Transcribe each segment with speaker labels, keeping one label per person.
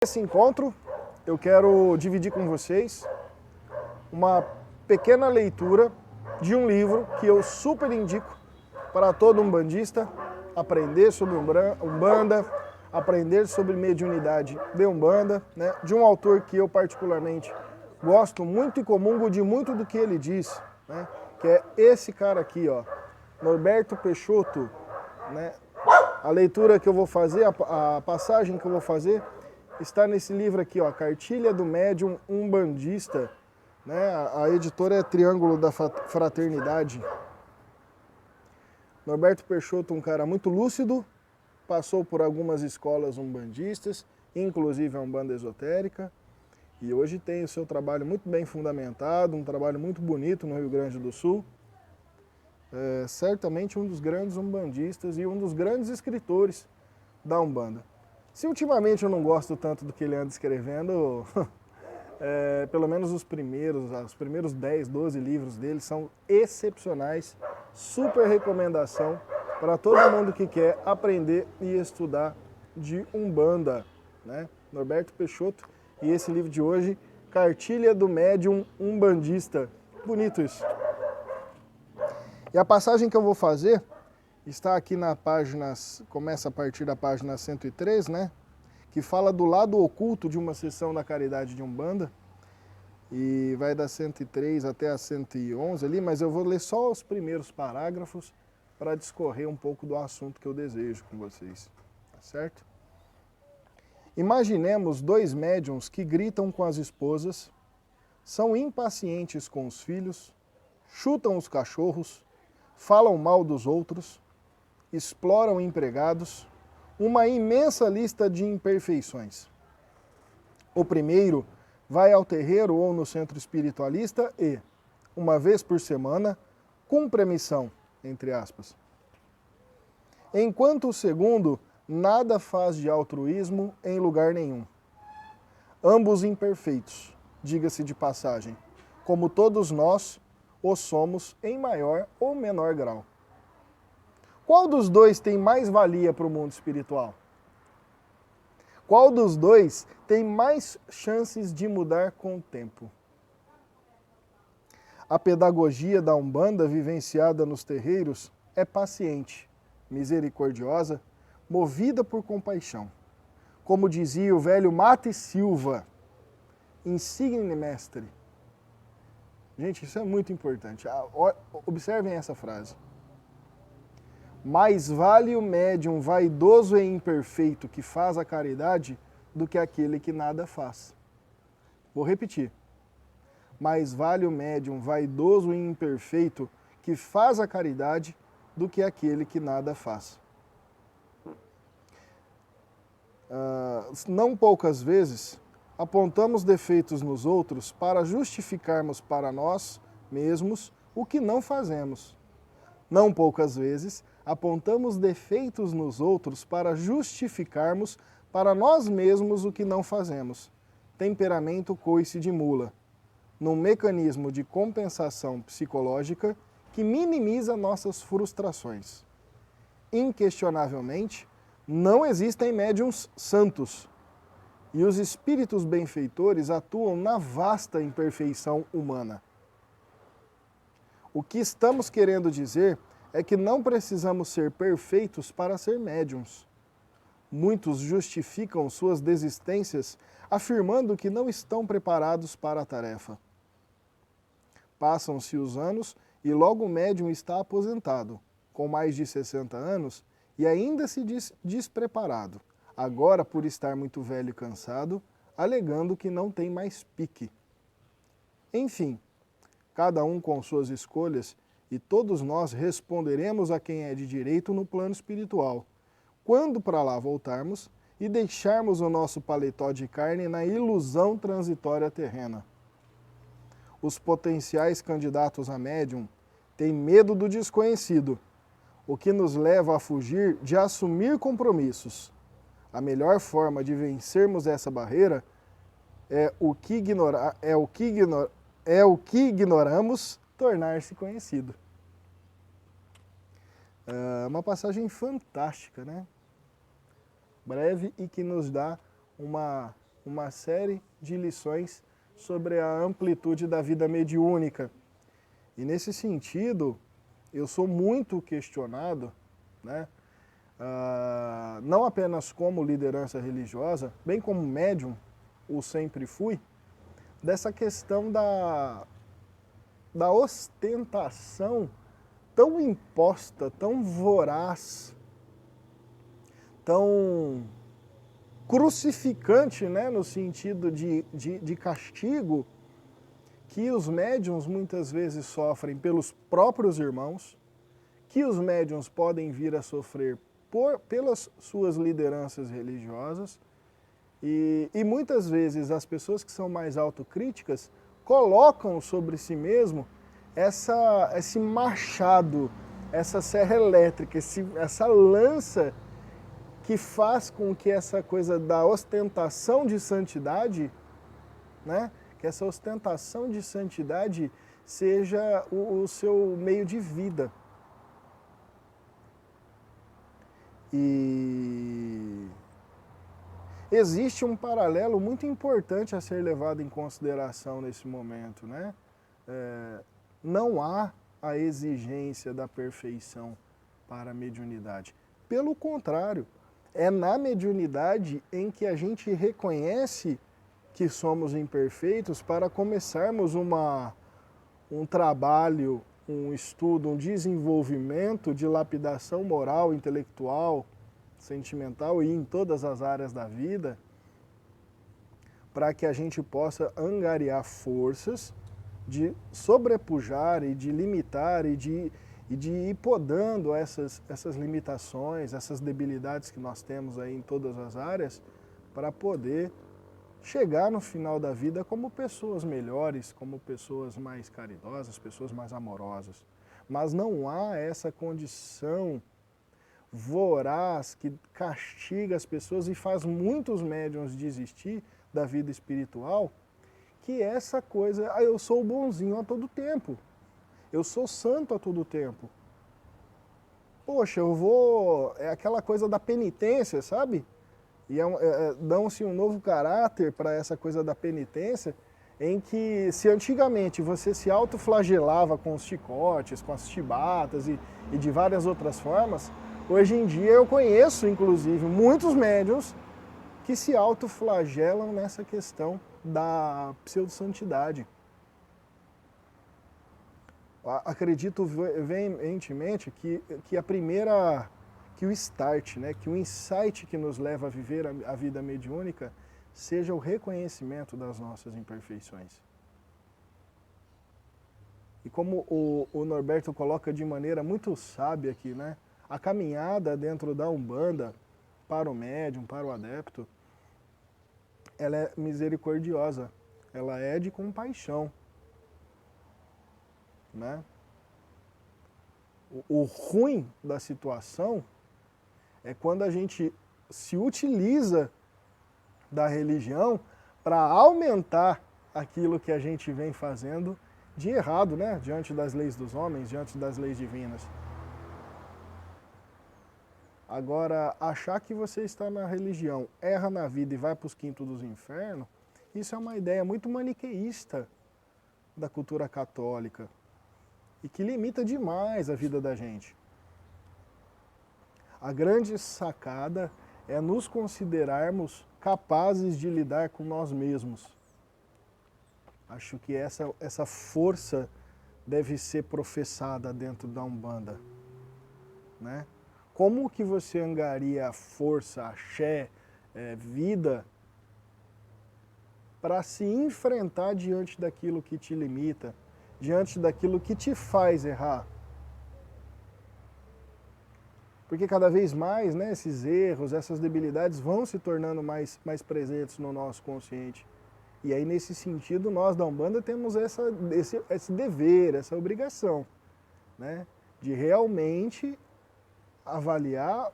Speaker 1: Nesse encontro, eu quero dividir com vocês uma pequena leitura de um livro que eu super indico para todo umbandista aprender sobre Umbanda, aprender sobre mediunidade de Umbanda, né? De um autor que eu particularmente gosto muito e comungo de muito do que ele diz, né? Que é esse cara aqui, ó, Norberto Peixoto, né? A leitura que eu vou fazer, a passagem que eu vou fazer está nesse livro aqui, ó, Cartilha do Médium Umbandista, né? A editora é Triângulo da Fraternidade. Norberto Peixoto, um cara muito lúcido, passou por algumas escolas umbandistas, inclusive a Umbanda Esotérica, e hoje tem o seu trabalho muito bem fundamentado, um trabalho muito bonito no Rio Grande do Sul. É certamente um dos grandes umbandistas e um dos grandes escritores da Umbanda. Se ultimamente eu não gosto tanto do que ele anda escrevendo, pelo menos os primeiros 10, 12 livros dele são excepcionais, super recomendação para todo mundo que quer aprender e estudar de Umbanda, né? Norberto Peixoto, e esse livro de hoje, Cartilha do Médium Umbandista. Bonito isso. E a passagem que eu vou fazer está aqui na página, começa a partir da página 103, né? Que fala do lado oculto de uma sessão da caridade de Umbanda. E vai da 103 até a 111 ali, mas eu vou ler só os primeiros parágrafos para discorrer um pouco do assunto que eu desejo com vocês, tá certo? Imaginemos dois médiuns que gritam com as esposas, são impacientes com os filhos, chutam os cachorros, falam mal dos outros, exploram empregados, uma imensa lista de imperfeições. O primeiro vai ao terreiro ou no centro espiritualista e, uma vez por semana, cumpre a missão, entre aspas. Enquanto o segundo nada faz de altruísmo em lugar nenhum. Ambos imperfeitos, diga-se de passagem, como todos nós o somos em maior ou menor grau. Qual dos dois tem mais valia para o mundo espiritual? Qual dos dois tem mais chances de mudar com o tempo? A pedagogia da Umbanda vivenciada nos terreiros é paciente, misericordiosa, movida por compaixão. Como dizia o velho Mate Silva, insigne mestre. Gente, isso é muito importante. Observem essa frase. Mais vale o médium vaidoso e imperfeito que faz a caridade do que aquele que nada faz. Vou repetir. Mais vale o médium vaidoso e imperfeito que faz a caridade do que aquele que nada faz. Não poucas vezes apontamos defeitos nos outros para justificarmos para nós mesmos o que não fazemos. Não poucas vezes apontamos defeitos nos outros para justificarmos para nós mesmos o que não fazemos. Temperamento coice de mula, num mecanismo de compensação psicológica que minimiza nossas frustrações. Inquestionavelmente, não existem médiuns santos, e os espíritos benfeitores atuam na vasta imperfeição humana. O que estamos querendo dizer é que não precisamos ser perfeitos para ser médiuns. Muitos justificam suas desistências afirmando que não estão preparados para a tarefa. Passam-se os anos e logo o médium está aposentado, com mais de 60 anos, e ainda se diz despreparado, agora por estar muito velho e cansado, alegando que não tem mais pique. Enfim, cada um com suas escolhas, e todos nós responderemos a quem é de direito no plano espiritual, quando para lá voltarmos e deixarmos o nosso paletó de carne na ilusão transitória terrena. Os potenciais candidatos a médium têm medo do desconhecido, o que nos leva a fugir de assumir compromissos. A melhor forma de vencermos essa barreira é o que ignoramos tornar-se conhecido. Uma passagem fantástica, né? Breve e que nos dá uma uma série de lições sobre a amplitude da vida mediúnica. E nesse sentido, eu sou muito questionado, né? Não apenas como liderança religiosa, bem como médium, o sempre fui, dessa questão da ostentação tão imposta, tão voraz, tão crucificante, né, no sentido de castigo, que os médiuns muitas vezes sofrem pelos próprios irmãos, que os médiuns podem vir a sofrer pelas suas lideranças religiosas, e muitas vezes as pessoas que são mais autocríticas colocam sobre si mesmo esse machado, essa serra elétrica, essa lança que faz com que essa coisa da ostentação de santidade, né, que essa ostentação de santidade seja o seu meio de vida. E existe um paralelo muito importante a ser levado em consideração nesse momento, né? Não há a exigência da perfeição para a mediunidade. Pelo contrário, é na mediunidade em que a gente reconhece que somos imperfeitos para começarmos um trabalho, um estudo, um desenvolvimento de lapidação moral, intelectual, sentimental e em todas as áreas da vida, para que a gente possa angariar forças de sobrepujar e de limitar e de ir podando essas limitações, essas debilidades que nós temos aí em todas as áreas, para poder chegar no final da vida como pessoas melhores, como pessoas mais caridosas, pessoas mais amorosas. Mas não há essa condição voraz que castiga as pessoas e faz muitos médiuns desistir da vida espiritual, que é essa coisa, eu sou bonzinho a todo tempo, eu sou santo a todo tempo. Poxa, é aquela coisa da penitência, sabe? E dão-se um novo caráter para essa coisa da penitência, em que se antigamente você se autoflagelava com os chicotes, com as chibatas e de várias outras formas, hoje em dia eu conheço, inclusive, muitos médiuns que se autoflagelam nessa questão da pseudo-santidade. Acredito veementemente que que o start, né, que o insight que nos leva a viver a vida mediúnica seja o reconhecimento das nossas imperfeições. E como o Norberto coloca de maneira muito sábia aqui, né, a caminhada dentro da Umbanda para o médium, para o adepto, ela é misericordiosa, ela é de compaixão, né? O ruim da situação é quando a gente se utiliza da religião para aumentar aquilo que a gente vem fazendo de errado, né? Diante das leis dos homens, diante das leis divinas. Agora, achar que você está na religião, erra na vida e vai para os quintos dos infernos, isso é uma ideia muito maniqueísta da cultura católica e que limita demais a vida da gente. A grande sacada é nos considerarmos capazes de lidar com nós mesmos. Acho que essa força deve ser professada dentro da Umbanda, né? Como que você angaria a força, axé, vida, para se enfrentar diante daquilo que te limita, diante daquilo que te faz errar? Porque cada vez mais, né, esses erros, essas debilidades vão se tornando mais presentes no nosso consciente. E aí, nesse sentido, nós da Umbanda temos esse dever, essa obrigação, né, de realmente avaliar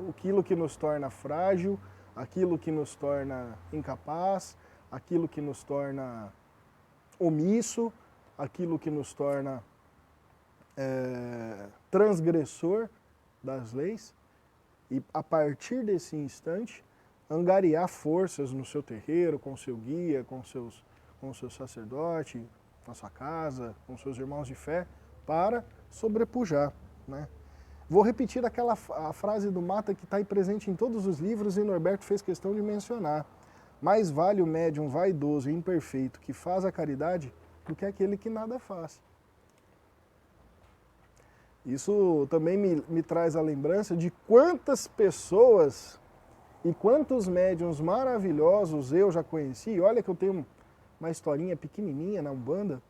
Speaker 1: aquilo que nos torna frágil, aquilo que nos torna incapaz, aquilo que nos torna omisso, aquilo que nos torna transgressor das leis, e a partir desse instante angariar forças no seu terreiro, com o seu guia, com o seu sacerdote, na sua casa, com seus irmãos de fé, para sobrepujar, né? Vou repetir a frase do Mata que está aí presente em todos os livros e Norberto fez questão de mencionar. Mais vale o médium vaidoso e imperfeito que faz a caridade do que aquele que nada faz. Isso também me traz a lembrança de quantas pessoas e quantos médiuns maravilhosos eu já conheci. Olha que eu tenho uma historinha pequenininha na Umbanda,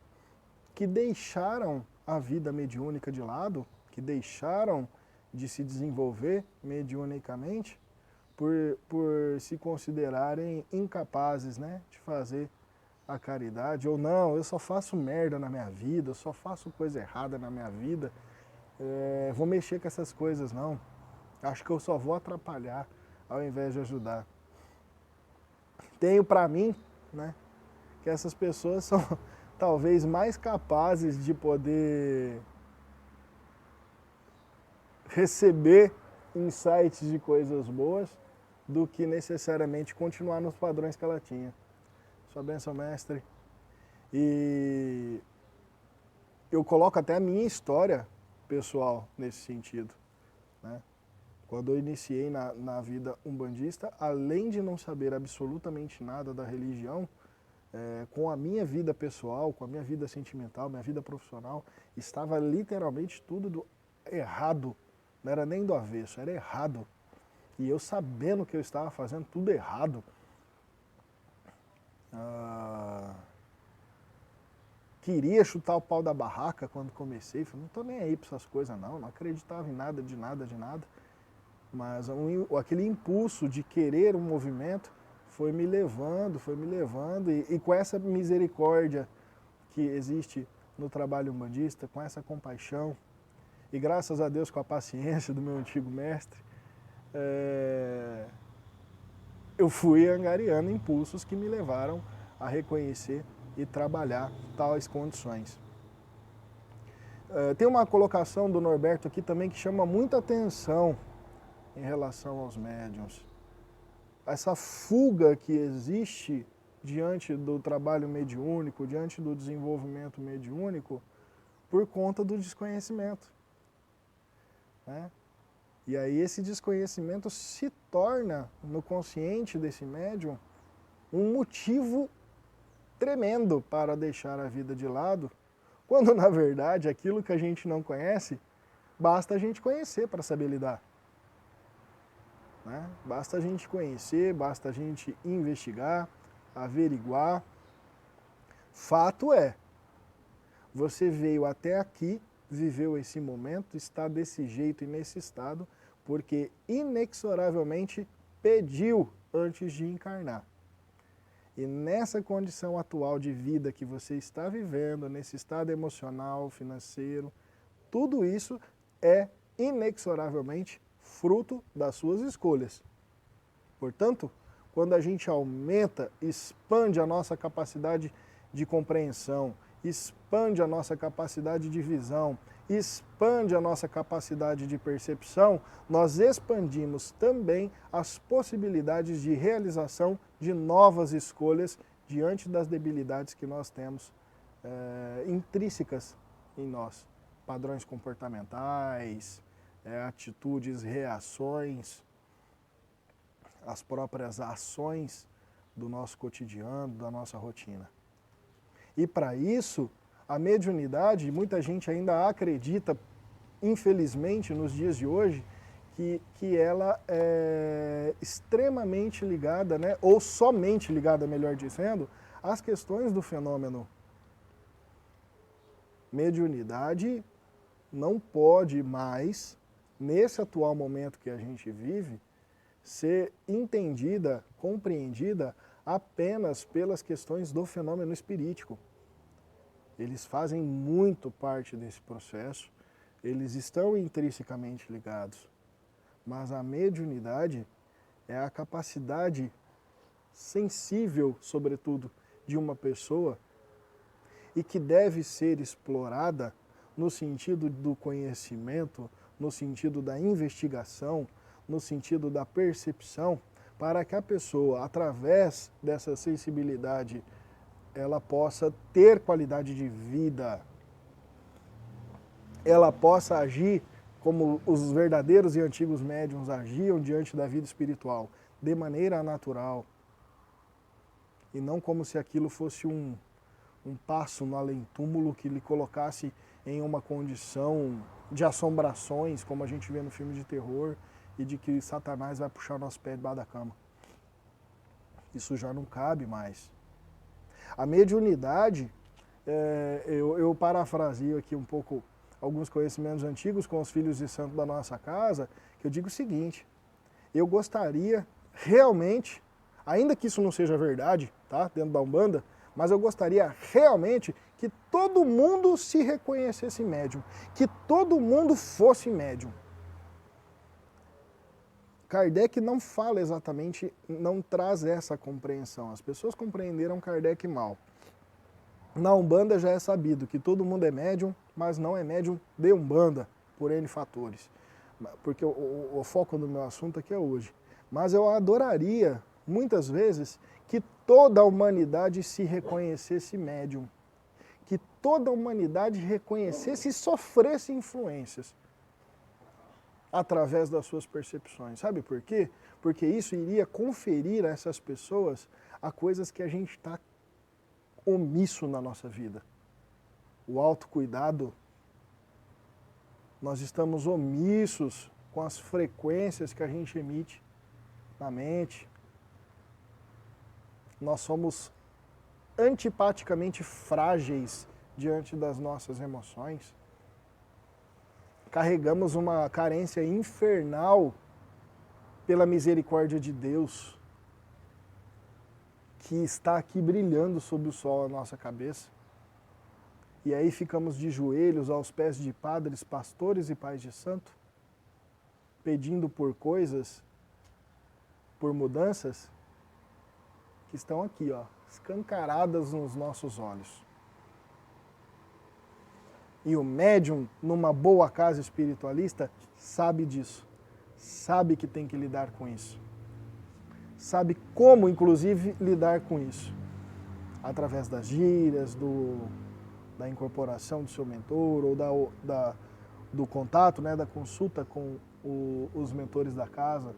Speaker 1: que deixaram a vida mediúnica de lado, que deixaram de se desenvolver mediunicamente por se considerarem incapazes, né, de fazer a caridade. Ou não, eu só faço merda na minha vida, eu só faço coisa errada na minha vida, vou mexer com essas coisas não. Acho que eu só vou atrapalhar ao invés de ajudar. Tenho para mim, né, que essas pessoas são talvez mais capazes de poder receber insights de coisas boas do que necessariamente continuar nos padrões que ela tinha. Sua bênção, mestre. E eu coloco até a minha história pessoal nesse sentido, né? Quando eu iniciei na vida umbandista, além de não saber absolutamente nada da religião, com a minha vida pessoal, com a minha vida sentimental, minha vida profissional, estava literalmente tudo errado. Não era nem do avesso, era errado. E eu sabendo que eu estava fazendo tudo errado, queria chutar o pau da barraca quando comecei. Falei, não estou nem aí para essas coisas não acreditava em nada, de nada. Mas aquele impulso de querer um movimento foi me levando, e com essa misericórdia que existe no trabalho umbandista, com essa compaixão, e graças a Deus com a paciência do meu antigo mestre, eu fui angariando impulsos que me levaram a reconhecer e trabalhar tais condições. Tem uma colocação do Norberto aqui também que chama muita atenção em relação aos médiuns. Essa fuga que existe diante do trabalho mediúnico, diante do desenvolvimento mediúnico, por conta do desconhecimento, né? E aí esse desconhecimento se torna, no consciente desse médium, um motivo tremendo para deixar a vida de lado, quando na verdade aquilo que a gente não conhece, basta a gente conhecer para saber lidar. Né? Basta a gente conhecer, basta a gente investigar, averiguar. Fato é, você veio até aqui, viveu esse momento, está desse jeito e nesse estado, porque inexoravelmente pediu antes de encarnar. E nessa condição atual de vida que você está vivendo, nesse estado emocional, financeiro, tudo isso é inexoravelmente fruto das suas escolhas. Portanto, quando a gente aumenta, expande a nossa capacidade de compreensão, expande a nossa capacidade de visão, expande a nossa capacidade de percepção, nós expandimos também as possibilidades de realização de novas escolhas diante das debilidades que nós temos intrínsecas em nós. Padrões comportamentais, atitudes, reações, as próprias ações do nosso cotidiano, da nossa rotina. E para isso, a mediunidade, muita gente ainda acredita, infelizmente, nos dias de hoje, que ela é extremamente ligada, né, ou somente ligada, melhor dizendo, às questões do fenômeno. Mediunidade não pode mais, nesse atual momento que a gente vive, ser entendida, compreendida apenas pelas questões do fenômeno espirítico. Eles fazem muito parte desse processo, eles estão intrinsecamente ligados, mas a mediunidade é a capacidade sensível, sobretudo, de uma pessoa e que deve ser explorada no sentido do conhecimento, no sentido da investigação, no sentido da percepção, para que a pessoa, através dessa sensibilidade, ela possa ter qualidade de vida, ela possa agir como os verdadeiros e antigos médiuns agiam diante da vida espiritual, de maneira natural, e não como se aquilo fosse um passo no além-túmulo que lhe colocasse em uma condição de assombrações, como a gente vê no filme de terror, e de que Satanás vai puxar nosso pé debaixo da cama. Isso já não cabe mais. A mediunidade, eu parafrasio aqui um pouco alguns conhecimentos antigos com os filhos de santo da nossa casa, que eu digo o seguinte: eu gostaria realmente, ainda que isso não seja verdade, tá, dentro da Umbanda, mas eu gostaria realmente que todo mundo se reconhecesse médium, que todo mundo fosse médium. Kardec não fala exatamente, não traz essa compreensão. As pessoas compreenderam Kardec mal. Na Umbanda já é sabido que todo mundo é médium, mas não é médium de Umbanda, por N fatores. Porque o foco do meu assunto aqui é hoje. Mas eu adoraria, muitas vezes, que toda a humanidade se reconhecesse médium. Que toda a humanidade reconhecesse e sofresse influências através das suas percepções. Sabe por quê? Porque isso iria conferir a essas pessoas a coisas que a gente está omisso na nossa vida. O autocuidado, nós estamos omissos com as frequências que a gente emite na mente. Nós somos antipaticamente frágeis diante das nossas emoções. Carregamos uma carência infernal pela misericórdia de Deus, que está aqui brilhando sob o sol à nossa cabeça. E aí ficamos de joelhos aos pés de padres, pastores e pais de santo, pedindo por coisas, por mudanças, que estão aqui, ó, escancaradas nos nossos olhos. E o médium, numa boa casa espiritualista, sabe disso. Sabe que tem que lidar com isso. Sabe como, inclusive, lidar com isso. Através das gírias, da incorporação do seu mentor, ou do contato, né, da consulta com os mentores da casa.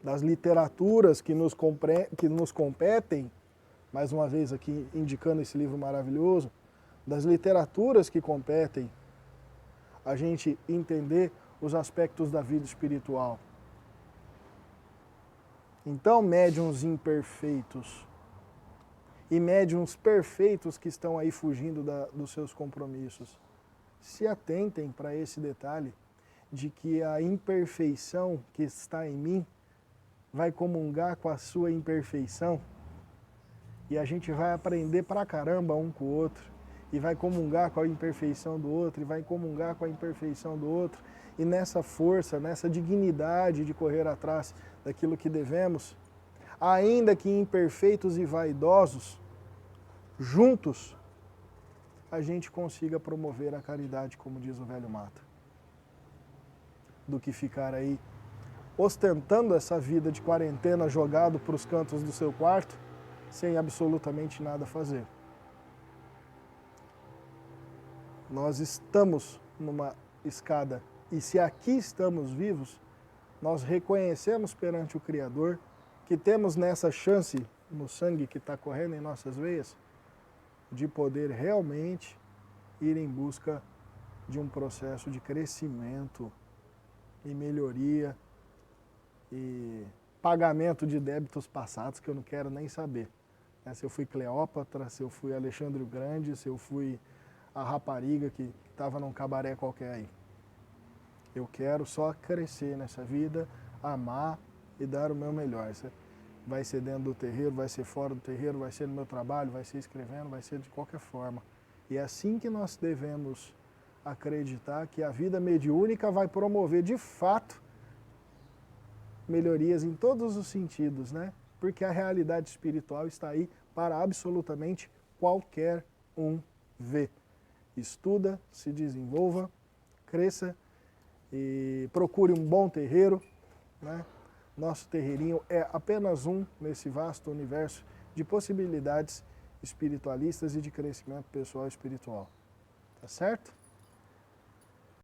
Speaker 1: Das literaturas que nos competem, mais uma vez aqui indicando esse livro maravilhoso, das literaturas que competem a gente entender os aspectos da vida espiritual. Então, médiuns imperfeitos e médiuns perfeitos que estão aí fugindo dos seus compromissos, se atentem para esse detalhe de que a imperfeição que está em mim vai comungar com a sua imperfeição e a gente vai aprender pra caramba um com o outro. E vai comungar com a imperfeição do outro, e vai comungar com a imperfeição do outro, e nessa força, nessa dignidade de correr atrás daquilo que devemos, ainda que imperfeitos e vaidosos, juntos, a gente consiga promover a caridade, como diz o velho Mata. Do que ficar aí ostentando essa vida de quarentena jogado para os cantos do seu quarto, sem absolutamente nada fazer. Nós estamos numa escada e se aqui estamos vivos, nós reconhecemos perante o Criador que temos nessa chance no sangue que está correndo em nossas veias de poder realmente ir em busca de um processo de crescimento e melhoria e pagamento de débitos passados que eu não quero nem saber. Se eu fui Cleópatra, se eu fui Alexandre o Grande, se eu fui a rapariga que estava num cabaré qualquer aí. Eu quero só crescer nessa vida, amar e dar o meu melhor. Vai ser dentro do terreiro, vai ser fora do terreiro, vai ser no meu trabalho, vai ser escrevendo, vai ser de qualquer forma. E é assim que nós devemos acreditar que a vida mediúnica vai promover de fato melhorias em todos os sentidos, né? Porque a realidade espiritual está aí para absolutamente qualquer um ver. Estuda, se desenvolva, cresça e procure um bom terreiro, né? Nosso terreirinho é apenas um nesse vasto universo de possibilidades espiritualistas e de crescimento pessoal e espiritual. Tá certo?